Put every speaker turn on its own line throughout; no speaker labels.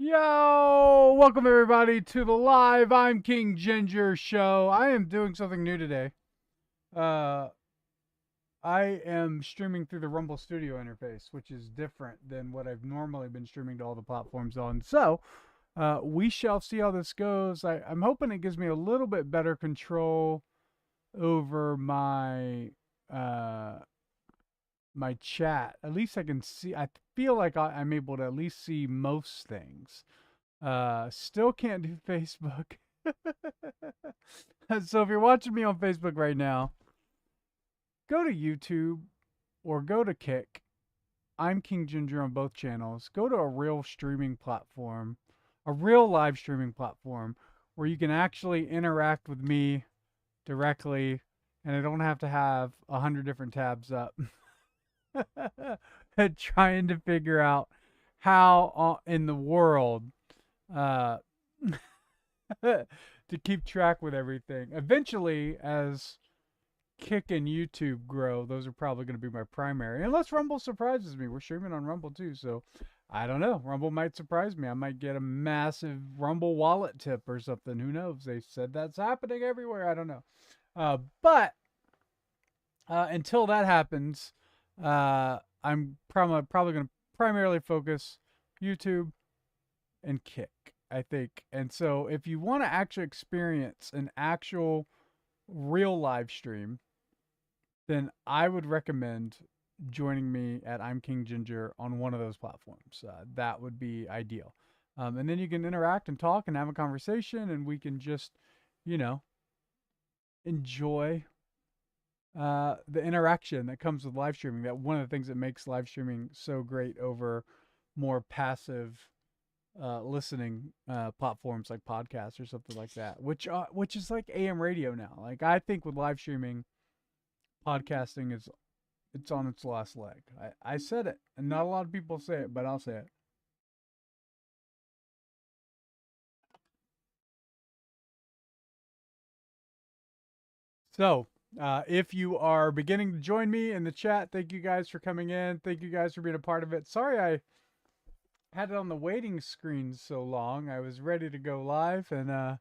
Yo! Welcome everybody to the live ImKingGinger show. I am doing something new today. Uh, I am streaming through the Rumble Studio interface, which is different than what I've normally been streaming to all the platforms on. So, we shall see how this goes. I'm hoping it gives me a little bit better control over uh, my chat. At least I can see. I feel like I'm able to at least see most things. Still can't do Facebook. So if you're watching me on Facebook right now, go to YouTube or go to Kick. I'm King Ginger on both channels. Go to a real streaming platform, a real live streaming platform where you can actually interact with me directly and I don't have to have 100 different tabs up. Trying to figure out how in the world uh, to keep track with everything. Eventually, as Kick and YouTube grow, those are probably going to be my primary. Unless Rumble surprises me. We're streaming on Rumble too, so I don't know. Rumble might surprise me. I might get a massive Rumble wallet tip or something. Who knows? They said that's happening everywhere. I don't know. But until that happens, I'm probably going to primarily focus YouTube and Kick, I think. And so if you want to actually experience an actual real live stream, then I would recommend joining me at ImKingGinger on one of those platforms. That would be ideal. And then you can interact and talk and have a conversation, and we can just, you know, enjoy the interaction that comes with live streaming. That one of the things that makes live streaming so great over more passive listening platforms like podcasts or something like that, which is like AM radio now. Like I think with live streaming, podcasting it's on its last leg. I said it, and not a lot of people say it, but I'll say it. So, if you are beginning to join me in the chat, thank you guys for coming in. Thank you guys for being a part of it. Sorry I had it on the waiting screen so long. I was ready to go live, and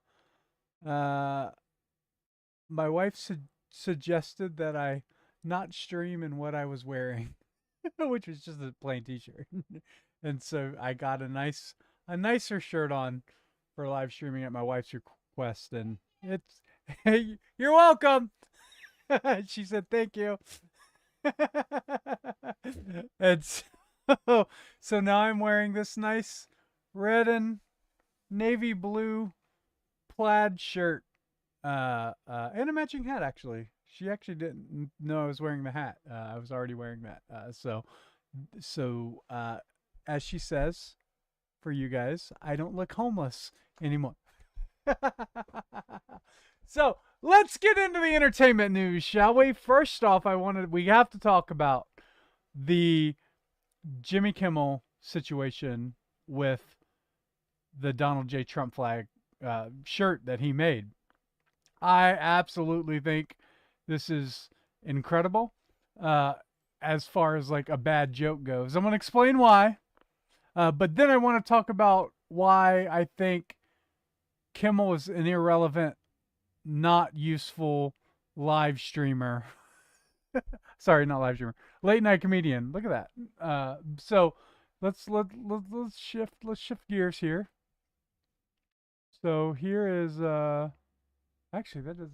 my wife suggested that I not stream in what I was wearing, which was just a plain T-shirt, and so I got a nicer shirt on for live streaming at my wife's request, and it's hey, you're welcome. She said thank you. And so now I'm wearing this nice red and navy blue plaid shirt, and a matching hat. Actually, she actually didn't know I was wearing the hat. I was already wearing that. So as she says, for you guys, I don't look homeless anymore. So let's get into the entertainment news, shall we? First off, we have to talk about the Jimmy Kimmel situation with the Donald J. Trump flag shirt that he made. I absolutely think this is incredible as far as like a bad joke goes. I'm going to explain why, but then I want to talk about why I think Kimmel is an irrelevant, not useful live streamer. Sorry, not live streamer. Late night comedian. Look at that. So let's shift gears here. So here is actually that does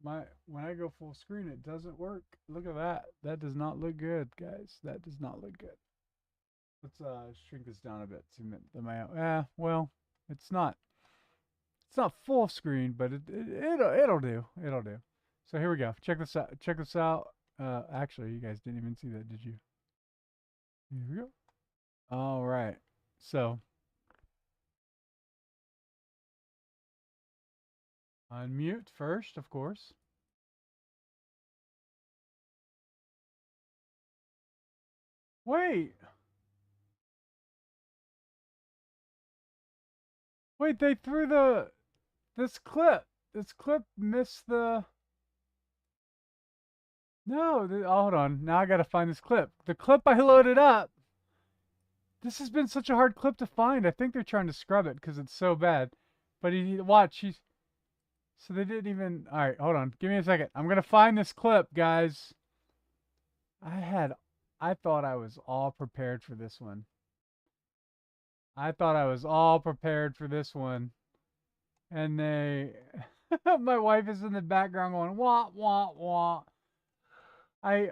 when I go full screen it doesn't work. Look at that. That does not look good, guys. That does not look good. Let's shrink this down a bit. See well, it's not full screen, but it'll do. It'll do. So here we go. Check this out. Check this out. Actually, you guys didn't even see that, did you? Here we go. All right. So unmute first, of course. Wait. Wait, they threw this clip. This clip missed the. No, hold on. Now I gotta find this clip. The clip I loaded up This has been such a hard clip to find. I think they're trying to scrub it because it's so bad. But watch. So they didn't even. All right, hold on. Give me a second. I'm gonna find this clip, guys. I thought I was all prepared for this one. I thought I was all prepared for this one. And my wife is in the background going, wah, wah, wah. I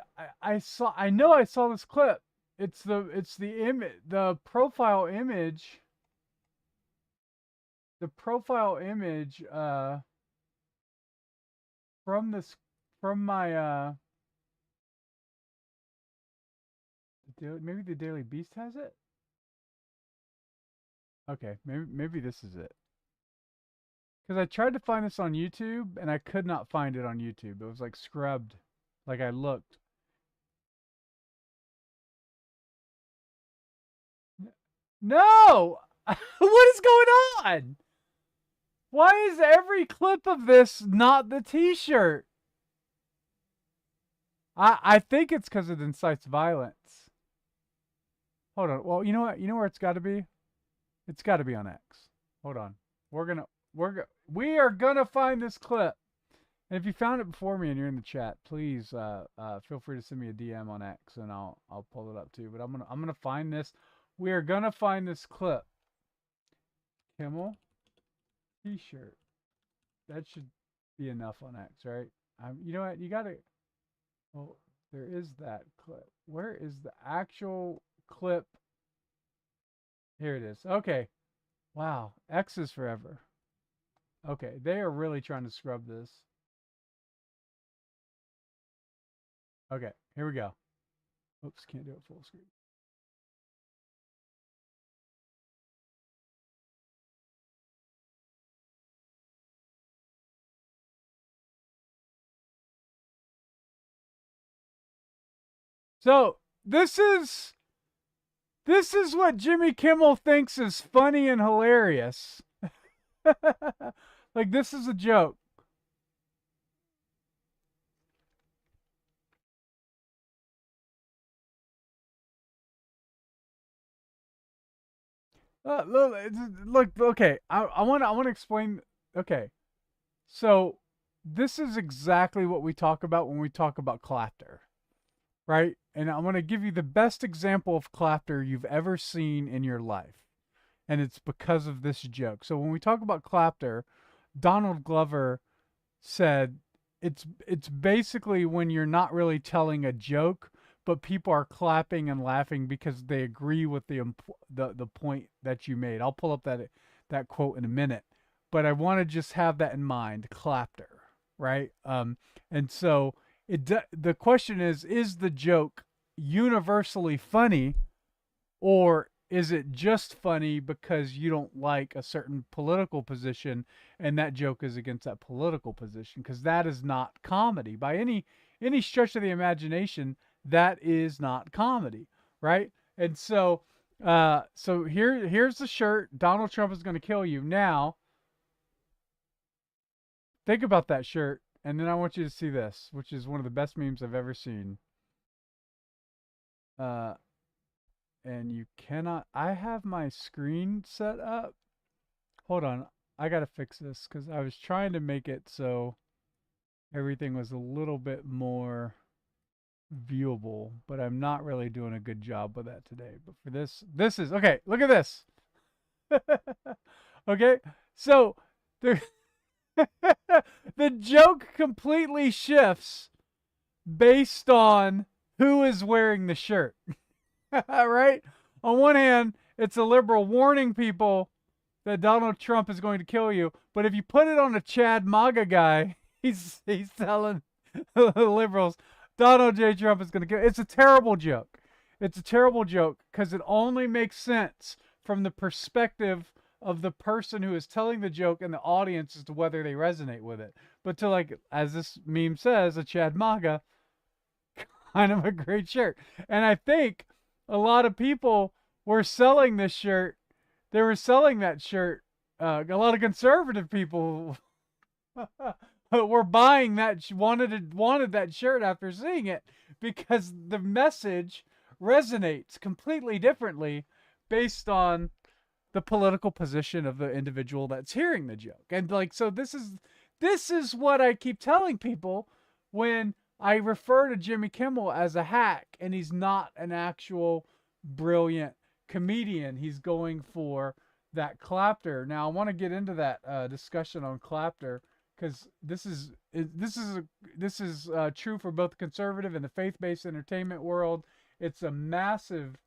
know I saw this clip. It's the image, the profile image. The profile image, from my, maybe the Daily Beast has it? Okay, maybe this is it. Because I tried to find this on YouTube and I could not find it on YouTube. It was like scrubbed. Like I looked. No! What is going on? Why is every clip of this not the t-shirt? I think it's because it incites violence. Hold on. Well, you know what? You know where it's got to be? It's got to be on X. Hold on. We are gonna find this clip. And if you found it before me and you're in the chat, please feel free to send me a DM on X and I'll pull it up too. But I'm gonna find this. We are gonna find this clip. Kimmel t-shirt. That should be enough on X, right? You know what? You gotta. Well, there is that clip. Where is the actual clip? Here it is. Okay. Wow. X is forever. Okay. They are really trying to scrub this. Okay. Here we go. Oops. Can't do it full screen. So this is what Jimmy Kimmel thinks is funny and hilarious. Like this is a joke. Look, okay. I want to explain. Okay, so this is exactly what we talk about when we talk about clapter, right? And I want to give you the best example of clapter you've ever seen in your life, and it's because of this joke. So when we talk about clapter, Donald Glover said it's basically when you're not really telling a joke, but people are clapping and laughing because they agree with the point that you made. I'll pull up that quote in a minute, but I want to just have that in mind. Clapter, right? And so the question is the joke universally funny, or is it just funny because you don't like a certain political position and that joke is against that political position? Because that is not comedy by any stretch of the imagination. That is not comedy, right? And so here's the shirt. Donald Trump is going to kill you. Now think about that shirt, and then I want you to see this, which is one of the best memes I've ever seen. And you cannot. I have my screen set up. Hold on. I got to fix this because I was trying to make it so everything was a little bit more viewable, but I'm not really doing a good job with that today. But for this is okay. Look at this. Okay. So the the joke completely shifts based on who is wearing the shirt. Right? On one hand, it's a liberal warning people that Donald Trump is going to kill you. But if you put it on a Chad MAGA guy, he's telling the liberals Donald J. Trump is going to kill. It's a terrible joke. It's a terrible joke because it only makes sense from the perspective of the person who is telling the joke and the audience as to whether they resonate with it. But to, like, as this meme says, a Chad MAGA, kind of a great shirt. And I think a lot of people were selling this shirt. They were selling that shirt. A lot of conservative people were buying that, wanted that shirt after seeing it because the message resonates completely differently based on the political position of the individual that's hearing the joke. And like, so this is what I keep telling people when I refer to Jimmy Kimmel as a hack, and he's not an actual brilliant comedian. He's going for that clapter. Now I want to get into that discussion on clapter, because this is true for both the conservative and the faith-based entertainment world. It's a massive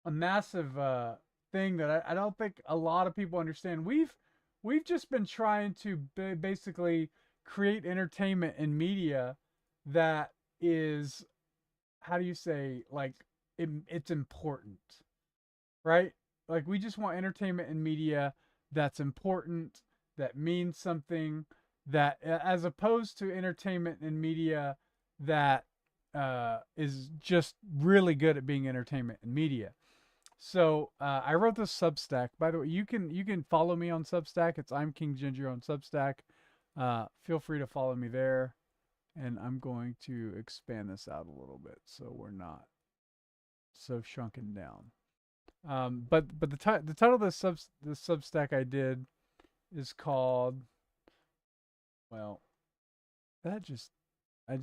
thing that I don't think a lot of people understand. We've just been trying to basically create entertainment and media that is, how do you say, like, it's important, right? Like, we just want entertainment and media that's important, that means something, that as opposed to entertainment and media that is just really good at being entertainment and media. So I wrote this Substack. By the way, you can follow me on Substack. It's ImKingGinger on Substack. Feel free to follow me there, and I'm going to expand this out a little bit so we're not so shrunken down. But the title of the Substack I did is called, well, that just I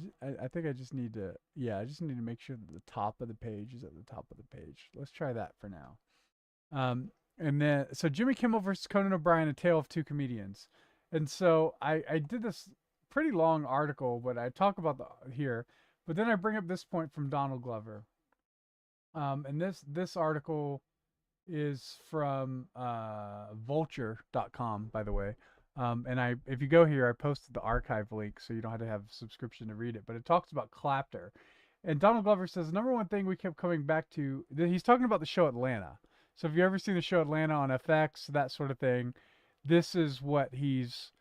think I just need to, I just need to make sure that the top of the page is at the top of the page. Let's try that for now. And then, so Jimmy Kimmel versus Conan O'Brien, A Tale of Two Comedians. And so I did this pretty long article, but I talk about here, but then I bring up this point from Donald Glover. And this article is from vulture.com, by the way. And if you go here, I posted the archive link, so you don't have to have a subscription to read it. But it talks about clapter, and Donald Glover says the number one thing we kept coming back to. He's talking about the show Atlanta. So if you ever seen the show Atlanta on FX, that sort of thing, this is what he's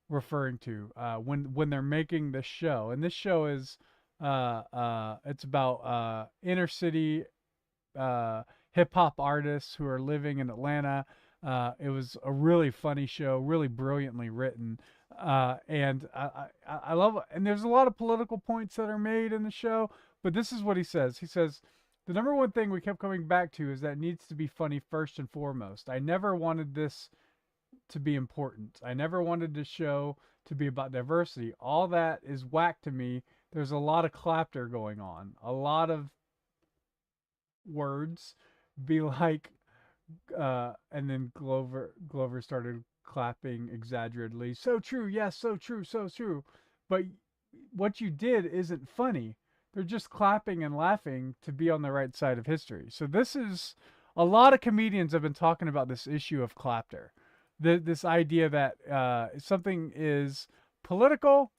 referring to when they're making this show. And this show is it's about inner city hip hop artists who are living in Atlanta. It was a really funny show, really brilliantly written, and I love it. And there's a lot of political points that are made in the show, but this is what he says. He says, the number one thing we kept coming back to is that it needs to be funny first and foremost. I never wanted this to be important. I never wanted the show to be about diversity. All that is whack to me. There's a lot of clapter going on. A lot of words be like, and then Glover started clapping exaggeratedly. So true, yes, so true, so true. But what you did isn't funny. They're just clapping and laughing to be on the right side of history. So this is, a lot of comedians have been talking about this issue of clapter. This idea that something is political.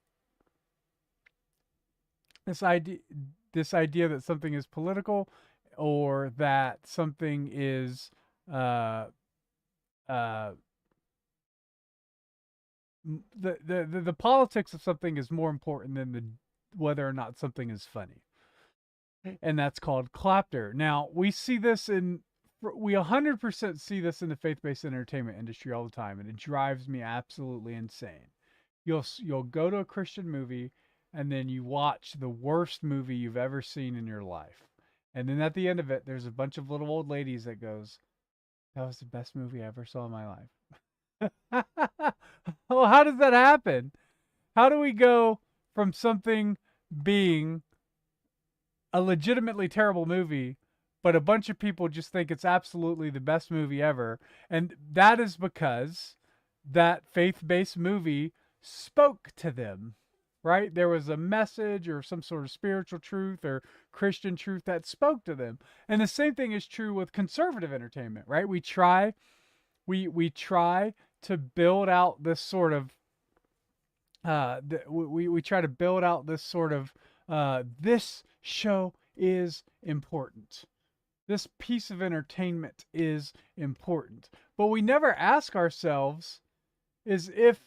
This idea that something is political, or that something is the politics of something is more important than whether or not something is funny, and that's called clapter. Now we 100% see this in the faith-based entertainment industry all the time, and it drives me absolutely insane. You'll go to a Christian movie, and then you watch the worst movie you've ever seen in your life, and then at the end of it, there's a bunch of little old ladies that goes, "That was the best movie I ever saw in my life." Well, how does that happen? How do we go from something being a legitimately terrible movie, but a bunch of people just think it's absolutely the best movie ever? And that is because that faith-based movie spoke to them, right? There was a message or some sort of spiritual truth or Christian truth that spoke to them. And the same thing is true with conservative entertainment, right? We try to build out this sort of we try to build out this sort of this show is important. This piece of entertainment is important. But we never ask ourselves is if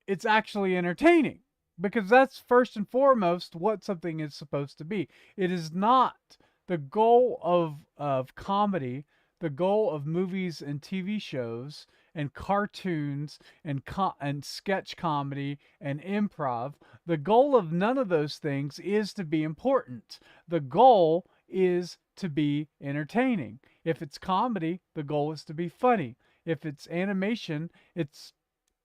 it's actually entertaining. Because that's first and foremost what something is supposed to be. It is not the goal of comedy, the goal of movies and TV shows and cartoons and sketch comedy and improv. The goal of none of those things is to be important. The goal is to be entertaining. If it's comedy, the goal is to be funny. If it's animation, it's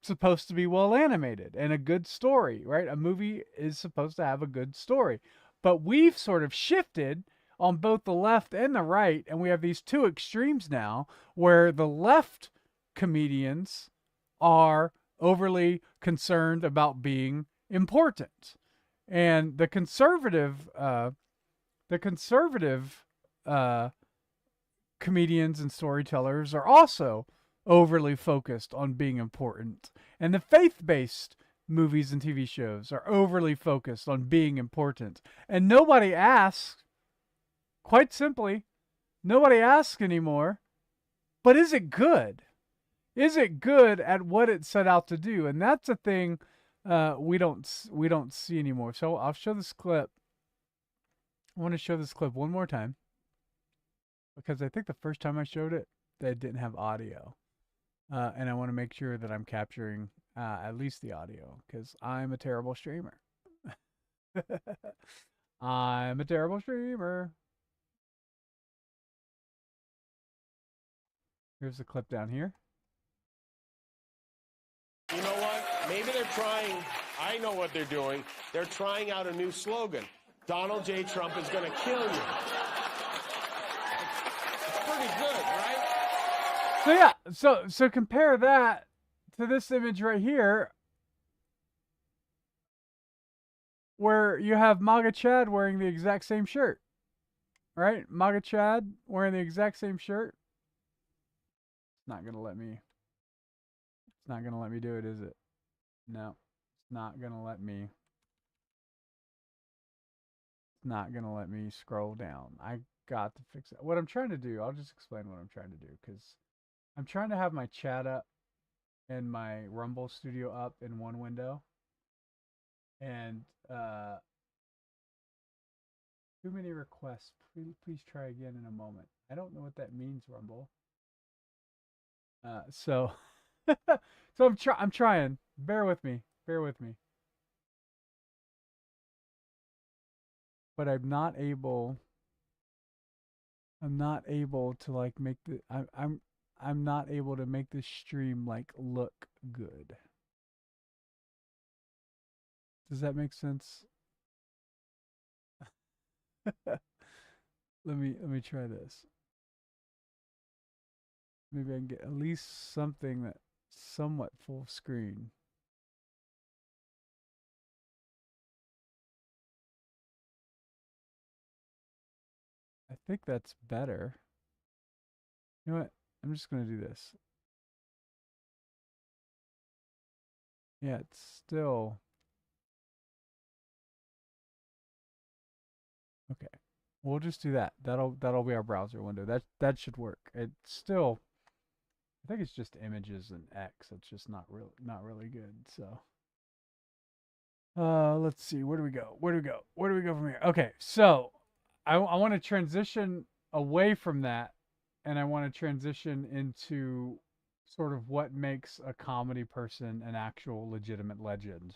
supposed to be well animated and a good story, right? A movie is supposed to have a good story. But we've sort of shifted on both the left and the right, and we have these two extremes now where the left comedians are overly concerned about being important, and the conservative uh, comedians and storytellers are also overly focused on being important. And the faith-based movies and TV shows are overly focused on being important. And nobody asks, quite simply, nobody asks anymore, but is it good? Is it good at what it set out to do? And that's a thing we don't see anymore. So I'll show this clip. I want to show this clip one more time because I think the first time I showed it, they didn't have audio. And I want to make sure that I'm capturing at least the audio because I'm a terrible streamer. I'm a terrible streamer. Here's the clip down here.
You know what? Maybe they're trying. I know what they're doing. They're trying out a new slogan. Donald J. Trump is going to kill you. It's pretty good, right?
So yeah, so compare that to this image right here, where you have MAGA Chad wearing the exact same shirt, right? MAGA Chad wearing the exact same shirt. It's not gonna let me. It's not gonna let me do it, is it? No, it's not gonna let me. It's not gonna let me scroll down. I got to fix it. What I'm trying to do, I'll just explain what I'm trying to do because I'm trying to have my chat up and my Rumble Studio up in one window. And too many requests. Please try again in a moment. I don't know what that means, Rumble. So so I'm trying. Bear with me. Bear with me. But I'm not able to like make the I'm not able to make this stream like look good. Does that make sense? let me try this. Maybe I can get at least something that's somewhat full screen. I think that's better. You know what? I'm just going to do this. Yeah, it's still okay. We'll just do that. That'll be our browser window. That should work. It's still, I think it's just images and X. It's just not really good. So let's see. Where do we go? Where do we go? Where do we go from here? Okay, so I want to transition away from that, and I want to transition into sort of what makes a comedy person an actual legitimate legend.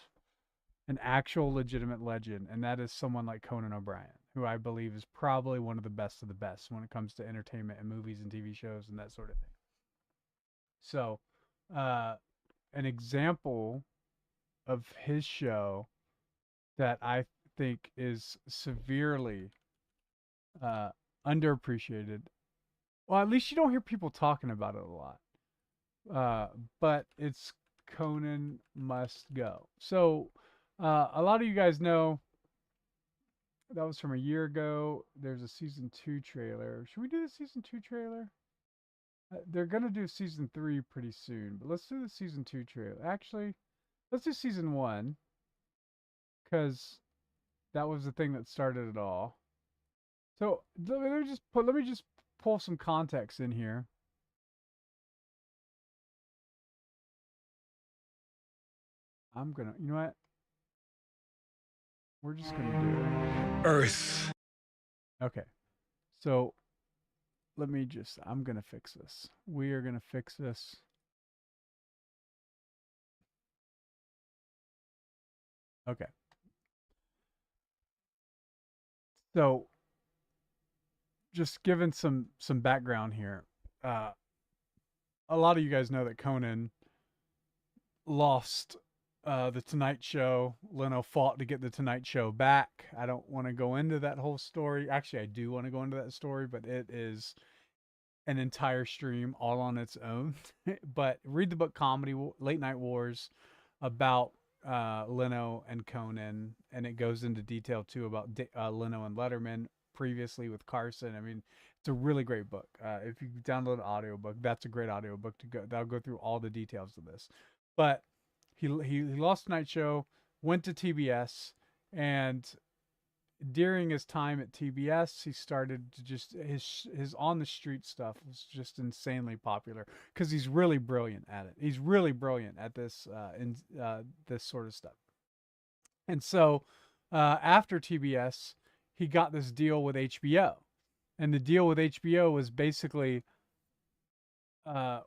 An actual legitimate legend, and that is someone like Conan O'Brien, who I believe is probably one of the best when it comes to entertainment and movies and TV shows and that sort of thing. So, an example of his show that I think is severely underappreciated. Well, at least you don't hear people talking about it a lot. But it's Conan Must Go. So, a lot of you guys know that was from a year ago. There's a season 2 trailer. Should we do the season 2 trailer? They're gonna do season 3 pretty soon, but let's do the season 2 trailer. Actually, let's do season 1 because that was the thing that started it all. So let me just pull some context in here. You know what? We're just gonna do
Earth.
Okay. So I'm gonna fix this. We are gonna fix this. Okay. So just giving some background here. Uh, a lot of you guys know that Conan lost the Tonight Show. Leno fought to get the Tonight Show back. I don't want to go into that whole story. Actually, I do want to go into that story, but it is an entire stream all on its own. But read the book Comedy Late Night Wars about Leno and Conan, and it goes into detail too about Leno and Letterman previously with Carson. I mean, it's a really great book. If you download an audiobook, that's a great audiobook to go. That'll go through all the details of this. But he lost Tonight Show, went to TBS, and during his time at TBS, he started to just his on the street stuff was just insanely popular because he's really brilliant at it. He's really brilliant at this this sort of stuff. And so after TBS, he got this deal with HBO, and the deal with HBO was basically I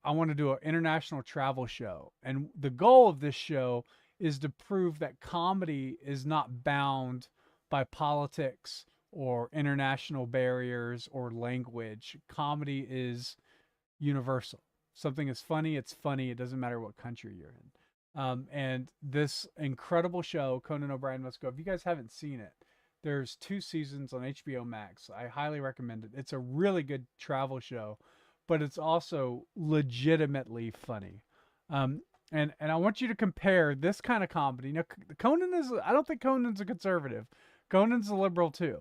want to do an international travel show, and the goal of this show is to prove that comedy is not bound by politics or international barriers or language. Comedy is universal. Something is funny, it's funny. It doesn't matter what country you're in. And this incredible show, Conan O'Brien Must Go. If you guys haven't seen it, there's 2 seasons on HBO Max. I highly recommend it. It's a really good travel show, but it's also legitimately funny. And I want you to compare this kind of comedy. Now, I don't think Conan's a conservative. Conan's a liberal too,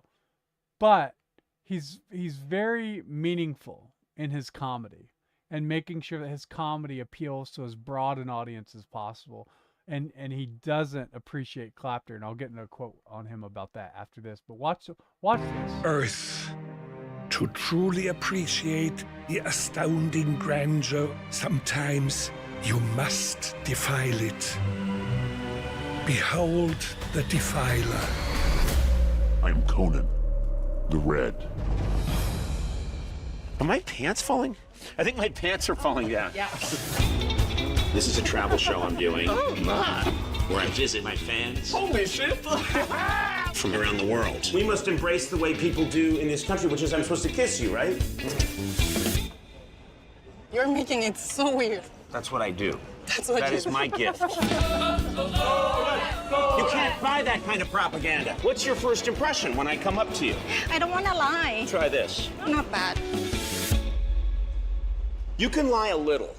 but he's very meaningful in his comedy and making sure that his comedy appeals to as broad an audience as possible. And he doesn't appreciate clapter, and I'll get into a quote on him about that after this. But watch this.
Earth. To truly appreciate the astounding grandeur, sometimes you must defile it. Behold the defiler.
I am Conan, the Red.
Are my pants falling? I think my pants are falling down.
Yeah.
This is a travel show I'm doing.
Oh, my.
Where I visit my fans.
Holy shit.
From around the world.
We must embrace the way people do in this country, which is I'm supposed to kiss you, right?
You're making it so weird.
That's what I do.
That's what
That
you
is my gift. You can't buy that kind of propaganda. What's your first impression when I come up to you?
I don't want to lie.
Try this.
Not bad.
You can lie a little.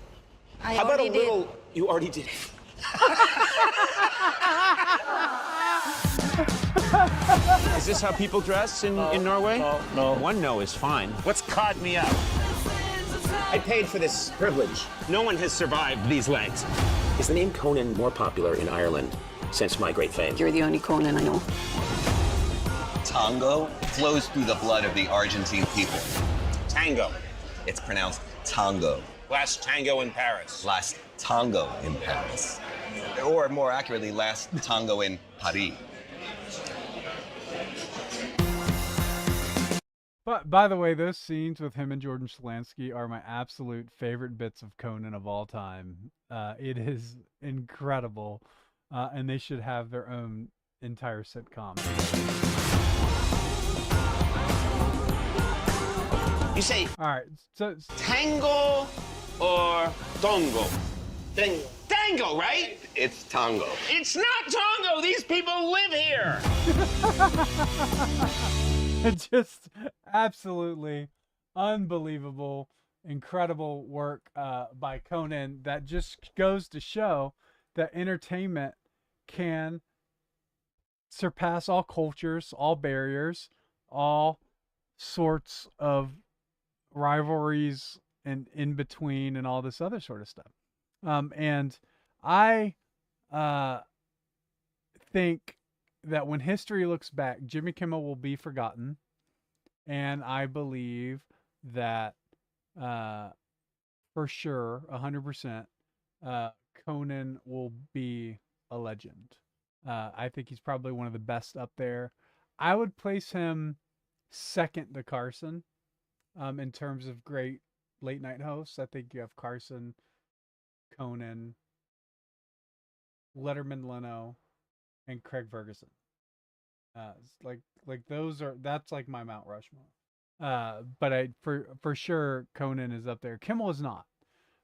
I
How about a
already did.
little? You already did. Is this how people dress in Norway?
No.
One no is fine. What's caught me up? I paid for this privilege. No one has survived these legs. Is the name Conan more popular in Ireland since my great fame?
You're the only Conan I know.
Tango flows through the blood of the Argentine people.
Tango.
It's pronounced tango.
Last tango in Paris.
Last tango in Paris. Or more accurately, last tango in Paris.
But by the way, those scenes with him and Jordan Shalansky are my absolute favorite bits of Conan of all time. It is incredible, and they should have their own entire sitcom.
You say
All right, so
tango or dongo?
Tango.
Tango, right?
It's tango.
It's not tango. These people live here.
just absolutely unbelievable, incredible work by Conan that just goes to show that entertainment can surpass all cultures, all barriers, all sorts of rivalries and in between and all this other sort of stuff. And I think that when history looks back, Jimmy Kimmel will be forgotten. And I believe that for sure, 100%, Conan will be a legend. I think he's probably one of the best up there. I would place him second to Carson in terms of great late night hosts. I think you have Carson, Conan, Letterman, Leno, and Craig Ferguson. That's like my Mount Rushmore. But for sure Conan is up there. Kimmel is not.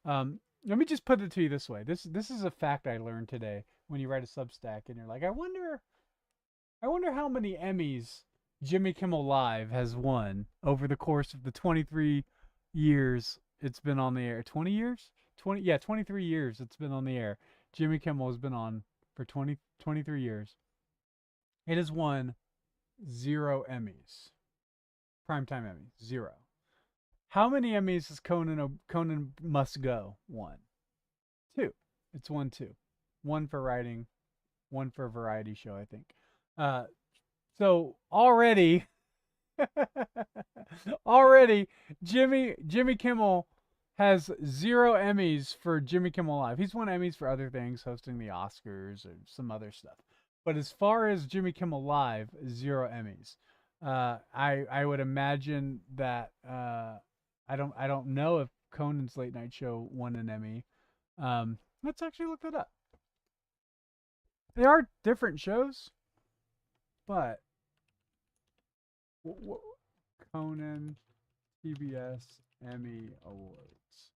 Let me just put it to you this way. This is a fact I learned today when you write a Substack and you're like, I wonder how many Emmys Jimmy Kimmel Live has won over the course of the 23 years it's been on the air. 20 years? 23 years it's been on the air. Jimmy Kimmel has been on for 23 years. It has won 0 Emmys. Primetime Emmys, 0. How many Emmys has Conan Must Go won? 2. It's won 2. 1 for writing, 1 for a variety show, I think. So already Jimmy Kimmel has 0 Emmys for Jimmy Kimmel Live. He's won Emmys for other things, hosting the Oscars or some other stuff. But as far as Jimmy Kimmel Live, 0 Emmys. I would imagine that I don't know if Conan's late night show won an Emmy. Let's actually look that up. They are different shows, but Conan TBS Emmy Awards.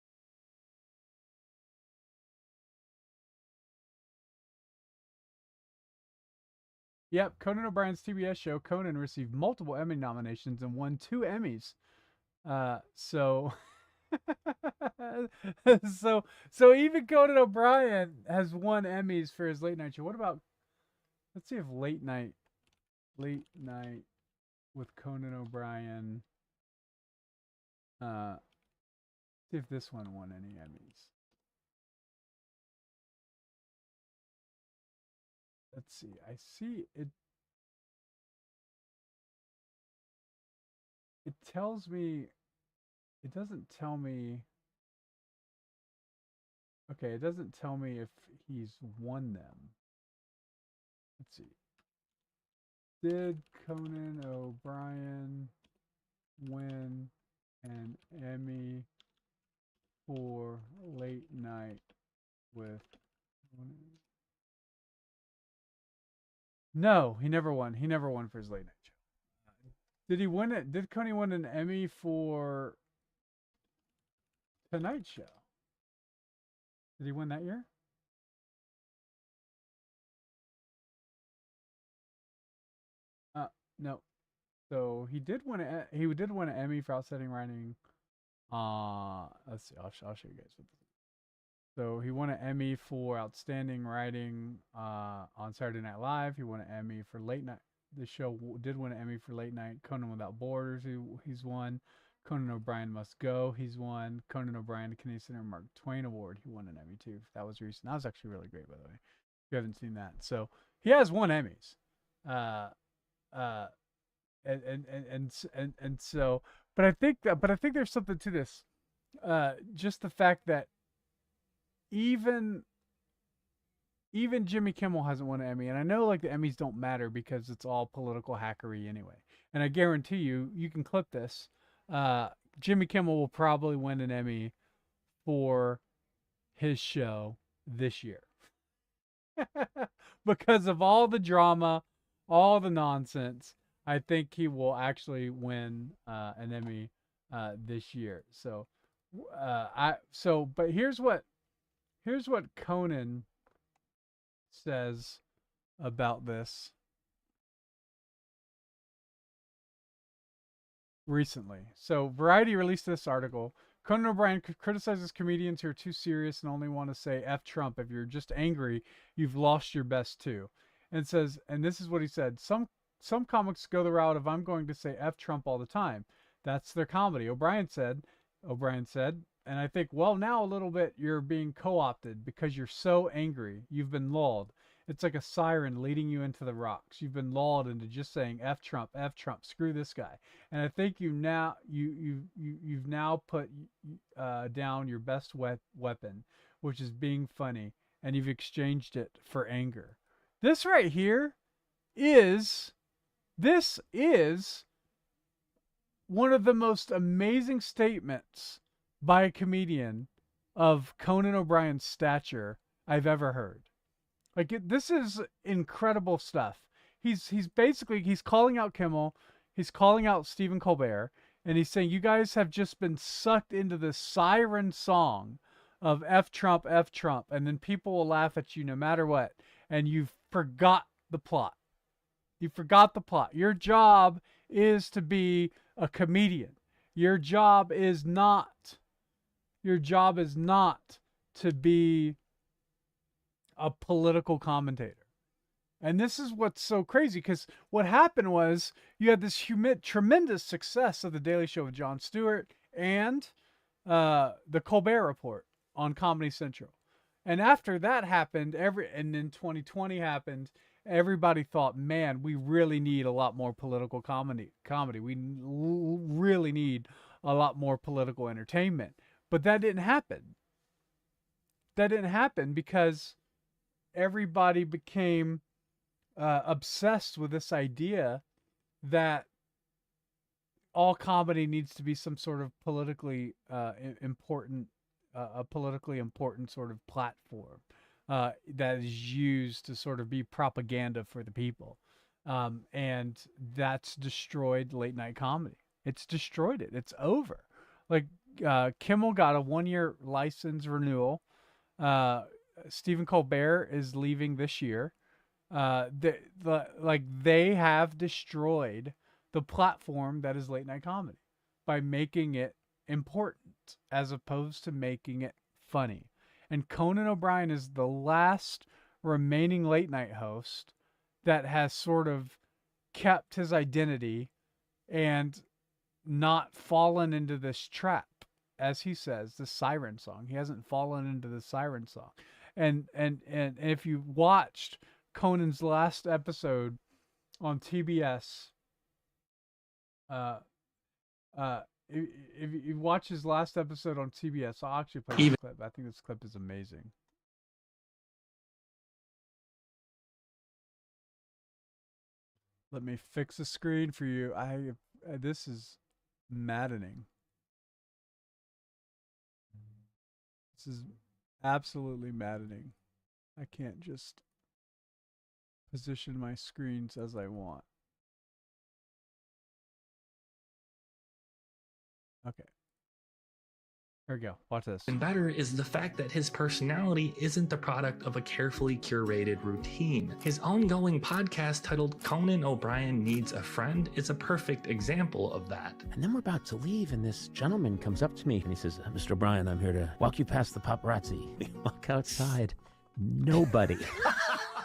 Yep, Conan O'Brien's TBS show, Conan, received multiple Emmy nominations and won 2 Emmys. So even Conan O'Brien has won Emmys for his late night show. What about, let's see if late night with Conan O'Brien, see if this one won any Emmys. Let's see. I see it. It tells me. It doesn't tell me. Okay, it doesn't tell me if he's won them. Let's see. Did Conan O'Brien win an Emmy for late night with? No, he never won. He never won for his late night show. Did he win it? Did Coney win an Emmy for Tonight Show? Did he win that year? No. So he did win an Emmy for outstanding writing. Let's see. I'll show you guys what this is. So he won an Emmy for outstanding writing on Saturday Night Live. He won an Emmy for late night. The show did win an Emmy for late night. Conan Without Borders, he's won. Conan O'Brien Must Go, he's won. Conan O'Brien, the Canadian Center Mark Twain Award, he won an Emmy too. That was recent. That was actually really great, by the way. If you haven't seen that, so he has won Emmys. And so, but I think there's something to this. Just the fact that even Jimmy Kimmel hasn't won an Emmy, and I know like the Emmys don't matter because it's all political hackery anyway. And I guarantee you can clip this. Jimmy Kimmel will probably win an Emmy for his show this year because of all the drama, all the nonsense. I think he will actually win an Emmy this year. So, but here's what Conan says about this recently. So Variety released this article. Conan O'Brien criticizes comedians who are too serious and only want to say F Trump. If you're just angry, you've lost your best too. And says, and this is what he said, some comics go the route of I'm going to say F Trump all the time. That's their comedy. O'Brien said, and I think, well, now a little bit you're being co-opted because you're so angry. You've been lulled. It's like a siren leading you into the rocks. You've been lulled into just saying F Trump, screw this guy. And I think you've now put down your best weapon, which is being funny, and you've exchanged it for anger. This right here is one of the most amazing statements by a comedian of Conan O'Brien's stature I've ever heard. Like this is incredible stuff. He's basically calling out Kimmel, he's calling out Stephen Colbert, And he's saying, you guys have just been sucked into this siren song of F Trump, F Trump. And then people will laugh at you no matter what. And you forgot the plot. You forgot the plot. Your job is to be a comedian. Your job is not to be a political commentator. And this is what's so crazy, because what happened was you had this tremendous success of The Daily Show with Jon Stewart and the Colbert Report on Comedy Central. And after that happened, and then 2020 happened, everybody thought, man, we really need a lot more political comedy. We really need a lot more political entertainment. But that didn't happen. That didn't happen because everybody became obsessed with this idea that all comedy needs to be some sort of politically important, a politically important sort of platform that is used to sort of be propaganda for the people. And that's destroyed late night comedy. It's destroyed it. It's over. Like Kimmel got a 1-year license renewal. Stephen Colbert is leaving this year. They have destroyed the platform that is late night comedy by making it important as opposed to making it funny. And Conan O'Brien is the last remaining late night host that has sort of kept his identity and not fallen into this trap, as he says, the siren song. He hasn't fallen into the siren song. And if you watched Conan's last episode on TBS, if you watch his last episode on TBS, I'll actually play this clip. I think this clip is amazing. Let me fix the screen for you. This is maddening. This is absolutely maddening. I can't just position my screens as I want. Okay. Here we go. Watch this.
And better is the fact that his personality isn't the product of a carefully curated routine. His ongoing podcast titled Conan O'Brien Needs a Friend is a perfect example of that.
And then we're about to leave, and this gentleman comes up to me and he says, Mr. O'Brien, I'm here to walk you past the paparazzi. We walk outside. Nobody.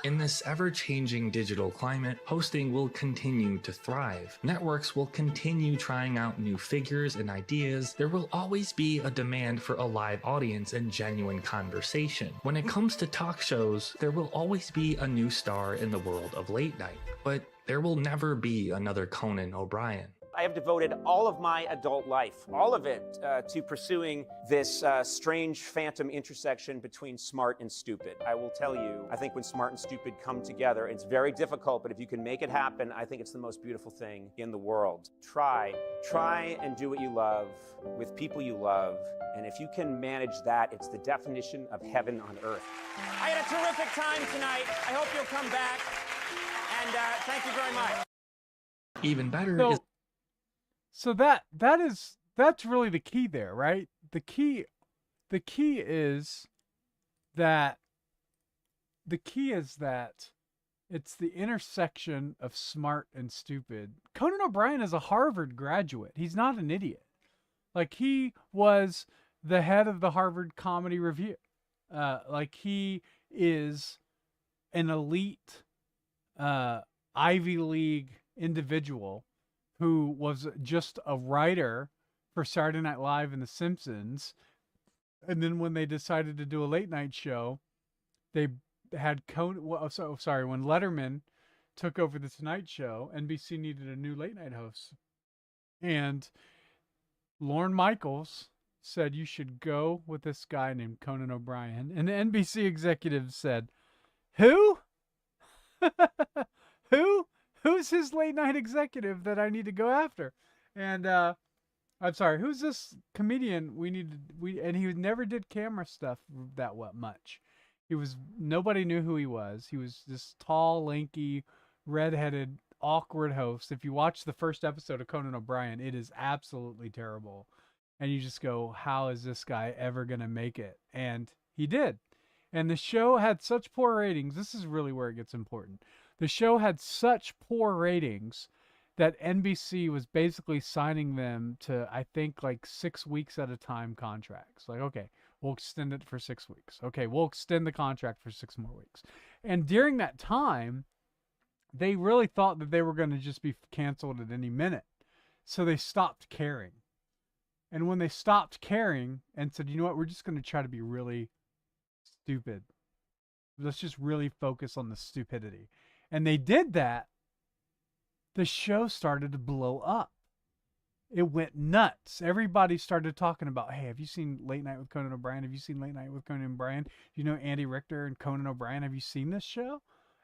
In this ever-changing digital climate, hosting will continue to thrive. Networks will continue trying out new figures and ideas. There will always be a demand for a live audience and genuine conversation. When it comes to talk shows, there will always be a new star in the world of late night, but there will never be another Conan O'Brien.
I have devoted all of my adult life, all of it, to pursuing this strange phantom intersection between smart and stupid. I will tell you, I think when smart and stupid come together, it's very difficult, but if you can make it happen, I think it's the most beautiful thing in the world. Try and do what you love with people you love, and if you can manage that, it's the definition of heaven on earth. I had a terrific time tonight. I hope you'll come back, and thank you very much.
Even better is...
So that's really the key there, right? The key is that it's the intersection of smart and stupid. Conan O'Brien is a Harvard graduate. He's not an idiot. Like, he was the head of the Harvard Comedy Review. Like, he is an elite Ivy League individual who was just a writer for Saturday Night Live and The Simpsons. And then when they decided to do a late night show, they had when Letterman took over The Tonight Show, NBC needed a new late night host. And Lorne Michaels said, you should go with this guy named Conan O'Brien. And the NBC executive said, who? Who? Who's his late night executive that I need to go after? And I'm sorry, who's this comedian and he never did camera stuff that much. Nobody knew who he was. He was this tall, lanky, redheaded awkward host. If you watch the first episode of Conan O'Brien, it is absolutely terrible. And you just go, how is this guy ever going to make it? And he did. And the show had such poor ratings. This is really where it gets important. The show had such poor ratings that NBC was basically signing them to, I think, like 6 weeks at a time contracts. Like, okay, we'll extend it for 6 weeks. Okay, we'll extend the contract for 6 more weeks. And during that time, they really thought that they were going to just be canceled at any minute. So they stopped caring. And when they stopped caring and said, you know what, we're just going to try to be really stupid. Let's just really focus on the stupidity. And they did that. The show started to blow up. It went nuts. Everybody started talking about, hey, have you seen Late Night with Conan O'Brien? Have you seen Late Night with Conan O'Brien? You know Andy Richter and Conan O'Brien? Have you seen this show?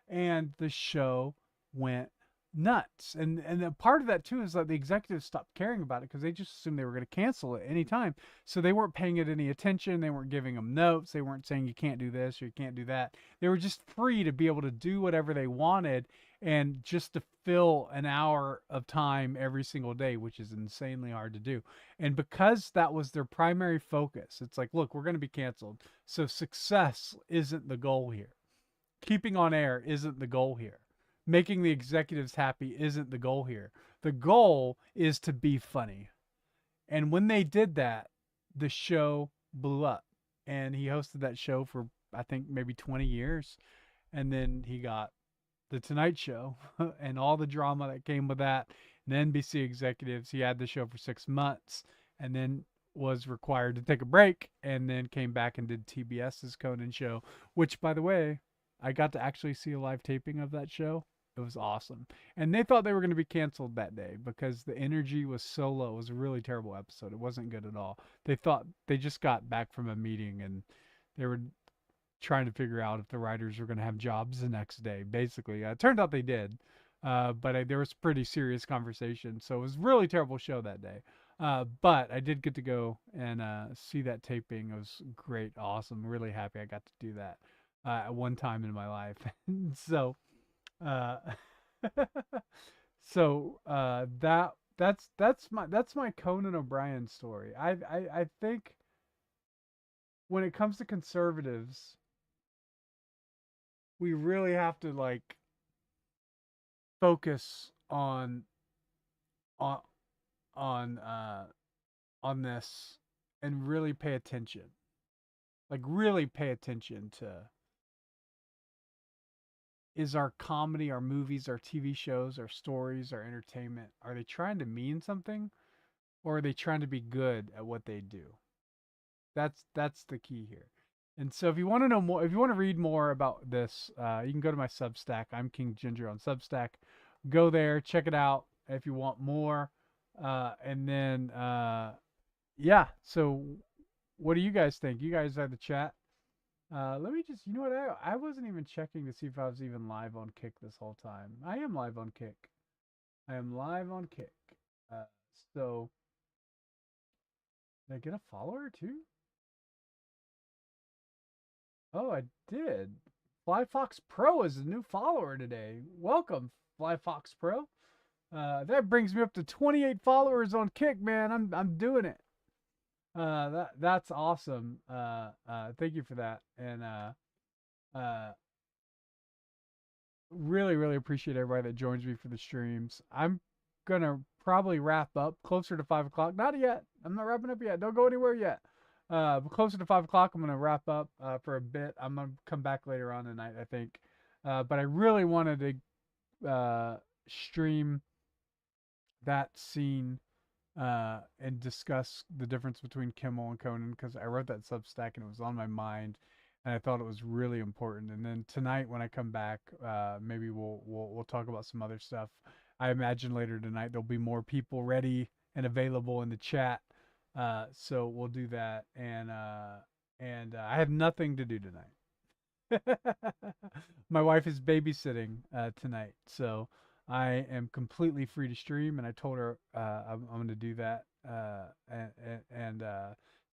And the show went nuts. And a part of that too is that the executives stopped caring about it because they just assumed they were going to cancel it anytime. So they weren't paying it any attention. They weren't giving them notes. They weren't saying you can't do this or you can't do that. They were just free to be able to do whatever they wanted and just to fill an hour of time every single day, which is insanely hard to do. And because that was their primary focus, it's like, look, we're going to be canceled. So success isn't the goal here. Keeping on air isn't the goal here. Making the executives happy isn't the goal here. The goal is to be funny. And when they did that, the show blew up. And he hosted that show for, I think, maybe 20 years. And then he got The Tonight Show and all the drama that came with that. And NBC executives, he had the show for 6 months and then was required to take a break and then came back and did TBS's Conan show, which, by the way, I got to actually see a live taping of that show. It was awesome. And they thought they were going to be canceled that day because the energy was so low. It was a really terrible episode. It wasn't good at all. They thought they just got back from a meeting and they were trying to figure out if the writers were going to have jobs the next day, basically. It turned out they did. But there was pretty serious conversation. So it was a really terrible show that day. But I did get to go and see that taping. It was great. Awesome. Really happy I got to do that at one time in my life. So... that's my Conan O'Brien story. I think when it comes to conservatives, we really have to like focus on this and really pay attention. Like really pay attention to, is our comedy, our movies, our TV shows, our stories, our entertainment, are they trying to mean something or are they trying to be good at what they do? That's the key here. And so if you want to know more, if you want to read more about this, you can go to my Substack. ImKingGinger on Substack. Go there, check it out if you want more. And then, yeah, so what do you guys think? You guys had the chat. Let me just, you know what, I wasn't even checking to see if I was even live on Kick this whole time. I am live on Kick. I am live on Kick. So, did I get a follower too? Oh, I did. FlyFox Pro is a new follower today. Welcome, FlyFox Pro. That brings me up to 28 followers on Kick, man. I'm doing it. That's awesome. Thank you for that. And really appreciate everybody that joins me for the streams. I'm gonna probably wrap up closer to 5 o'clock. Not yet. I'm not wrapping up yet. Don't go anywhere yet. But closer to 5 o'clock, I'm gonna wrap up for a bit. I'm gonna come back later on tonight, I think. But I really wanted to stream that scene and discuss the difference between Kimmel and Conan because I wrote that Substack and it was on my mind and I thought it was really important. And then tonight when I come back, maybe we'll talk about some other stuff. I imagine later tonight there'll be more people ready and available in the chat, so we'll do that. And I have nothing to do tonight. My wife is babysitting tonight, so I am completely free to stream, and I told her I'm going to do that, and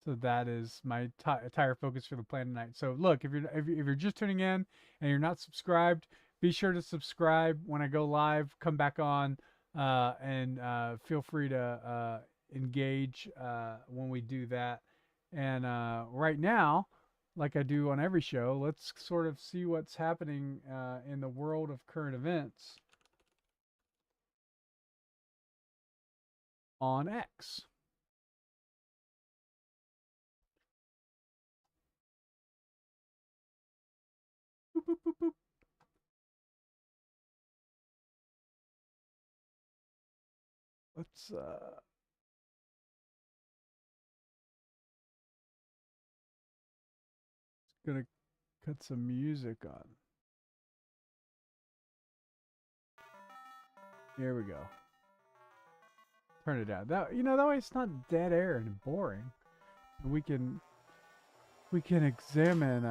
so that is my entire focus for the plan tonight. So look, if you're just tuning in and you're not subscribed, Be sure to subscribe when I go live. Come back on and feel free to engage when we do that. And right now, like I do on every show, let's sort of see what's happening in the world of current events on X. Boop, boop, boop, boop. Let's gonna cut some music on. Here we go. Turn it down. That that way it's not dead air and boring. And we can examine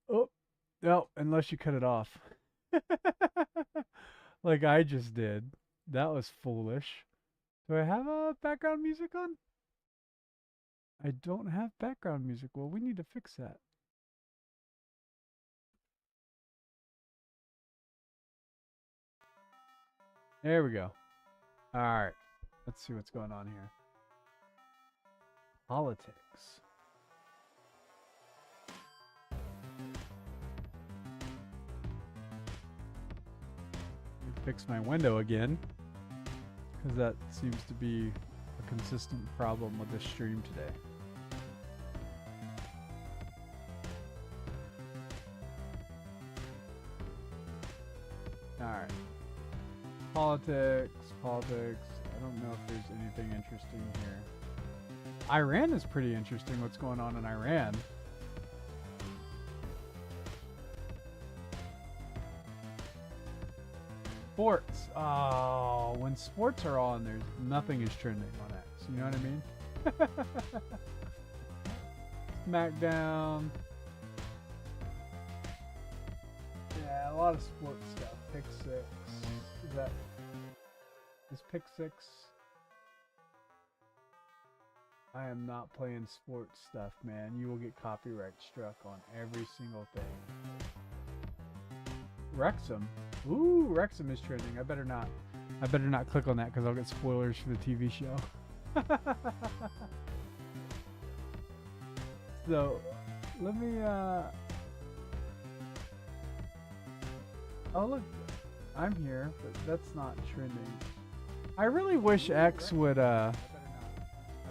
oh no, unless you cut it off. Like I just did. That was foolish. Do I have background music on? I don't have background music. Well, we need to fix that. There we go. All right. Let's see what's going on here. Politics. Fix my window again, because that seems to be a consistent problem with this stream today. Alright. Politics. I don't know if there's anything interesting here. Iran is pretty interesting, what's going on in Iran. Sports. Oh, when sports are on, there's nothing is trending on X. You know what I mean? SmackDown. Yeah, a lot of sports stuff. Pick 6. Is Pick 6? I am not playing sports stuff, man. You will get copyright struck on every single thing. Wrexham. Ooh, Wrexham is trending. I better not click on that because I'll get spoilers for the TV show. So, let me oh look, I'm here, but that's not trending. I really wish X would I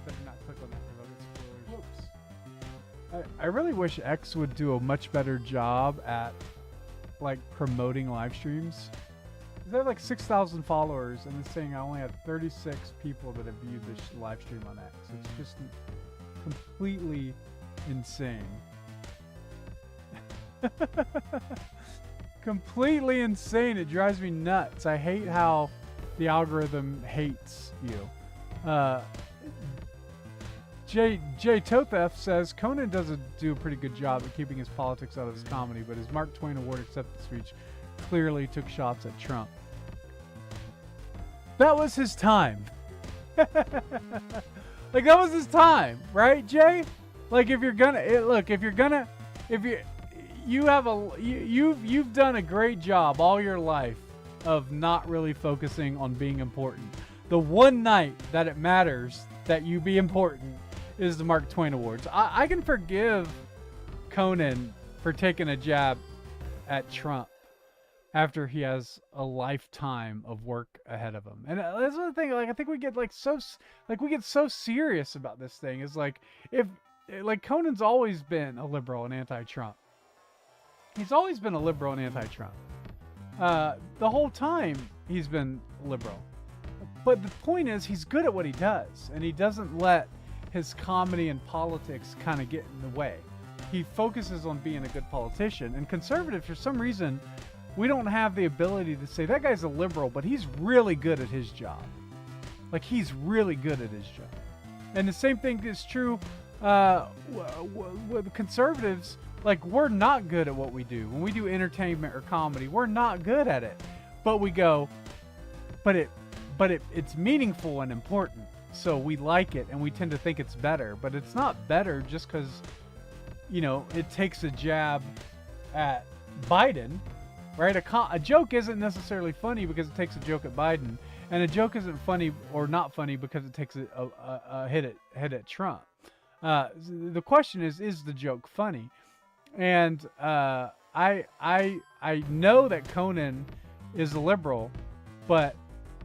better not click on that because I'll get spoilers. Whoops. I really wish X would do a much better job at like promoting live streams. They have like 6,000 followers and it's saying I only have 36 people that have viewed this live stream on X. It's just completely insane. Completely insane. It drives me nuts. I hate how the algorithm hates you. Jay Tothef says Conan doesn't do a pretty good job at keeping his politics out of his comedy, but his Mark Twain Award acceptance speech clearly took shots at Trump. That was his time. Like that was his time, right, Jay? Like if you're gonna you've done a great job all your life of not really focusing on being important. The one night that it matters that you be important is the Mark Twain Awards. I can forgive Conan for taking a jab at Trump after he has a lifetime of work ahead of him. And that's the thing. Like I think we get so serious about this thing. Is like Conan's always been a liberal and anti-Trump. He's always been a liberal and anti-Trump. The whole time he's been liberal. But the point is, he's good at what he does, and he doesn't let his comedy and politics kind of get in the way. He focuses on being a good politician. And conservatives, for some reason, we don't have the ability to say, that guy's a liberal, but he's really good at his job. Like, he's really good at his job. And the same thing is true with conservatives. Like, we're not good at what we do. When we do entertainment or comedy, we're not good at it. But we go, but it's meaningful and important. So we like it and we tend to think it's better. But it's not better just because, it takes a jab at Biden. right? A joke isn't necessarily funny because it takes a joke at Biden, and a joke isn't funny or not funny because it takes a hit at Trump. The question is the joke funny? And I know that Conan is a liberal, but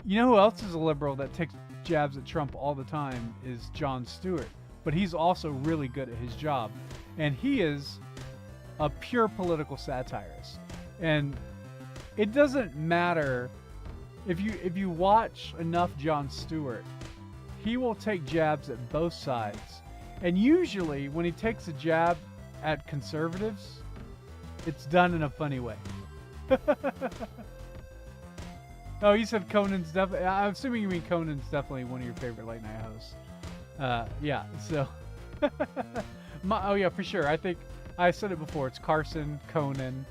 you know who else is a liberal that takes jabs at Trump all the time is Jon Stewart. But he's also really good at his job, and he is a pure political satirist. And it doesn't matter if you watch enough Jon Stewart, he will take jabs at both sides. And usually when he takes a jab at conservatives, it's done in a funny way. Oh, you said Conan's definitely... I'm assuming you mean Conan's definitely one of your favorite late night hosts. Yeah, so... oh, yeah, for sure. I think I said it before. It's Carson, Conan,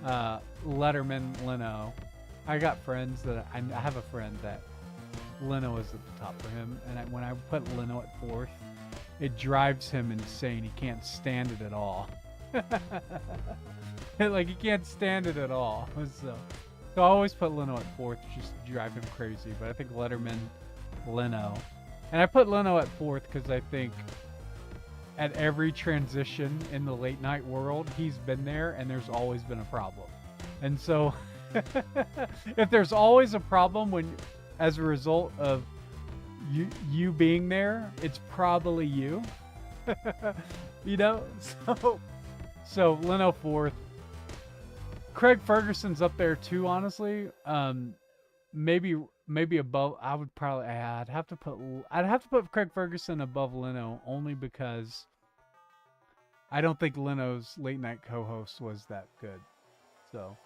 Letterman, Leno. I got friends that... I have a friend that Leno is at the top for him. And when I put Leno at 4th, it drives him insane. He can't stand it at all. Like, he can't stand it at all. So I always put Leno at 4th just to drive him crazy. But I think Letterman, Leno. And I put Leno at 4th because I think at every transition in the late night world, he's been there and there's always been a problem. And so if there's always a problem as a result of you being there, it's probably you. You know? So Leno 4th. Craig Ferguson's up there too, honestly. Maybe above. I'd have to put Craig Ferguson above Leno only because I don't think Leno's late night co-host was that good. So,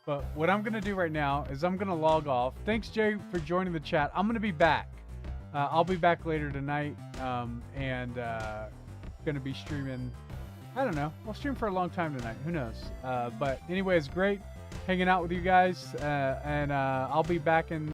but what I'm gonna do right now is I'm gonna log off. Thanks, Jay, for joining the chat. I'm gonna be back. I'll be back later tonight, and gonna be streaming. I don't know. We'll stream for a long time tonight. Who knows? But anyway, it's great hanging out with you guys, and I'll be back in